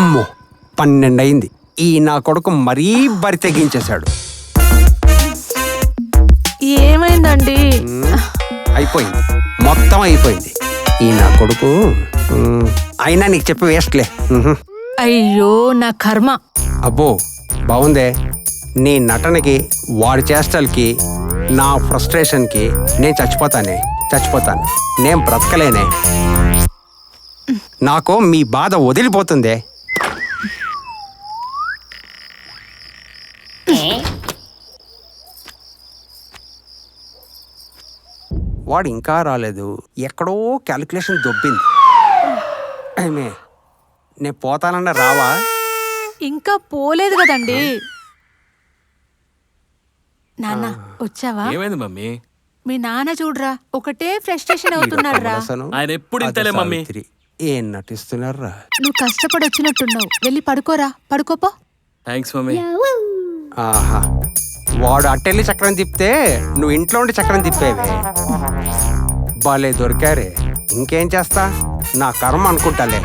అమ్మో 12 అయింది. ఈ నా కొడుకు మరీ బరి తెగించేశాడు. ఏమైందండి? అయిపోయింది, మొత్తం అయిపోయింది. ఈ నా కొడుకు అయినా నీకు చెప్పి వేస్ట్లే. అయ్యో నా కర్మ. అబ్బో బాగుందే. నీ నటనకి, వాడి చేష్టలకి, నా ఫ్రస్ట్రేషన్కి నేను చచ్చిపోతాను. నేను బ్రతకలేనే. నాకు మీ బాధ వదిలిపోతుందే. వాడు ఇంకా రాలేదు. ఎక్కడో క్యాలిక్యులేషన్ దొబ్బింది. ఏమే, నేను పోతానన్నా రావా? ఇంకా పోలేదు కదండి. నాన్న వచ్చావా? ఏమైంది మమ్మీ? మీ నాన్న చూడరా, ఒకటే ఫ్రస్ట్రేషన్ అవుతున్నారా. ఆయన ఎప్పుడు ఇంతలే మమ్మీ. ఏం నటిస్తున్నారా? నువ్వు కష్టపడి వచ్చినట్టున్నావు. వెళ్ళి పడుకోపో. Thanks mummy. ఆహా, వాడు అట్టెళ్ళి చక్రం తిప్పితే నువ్వు ఇంట్లో ఉండి చక్రం తిప్పేవే. బాలే దొరికారే. ఇంకేం చేస్తా, నా కర్మ అనుకుంటాలే.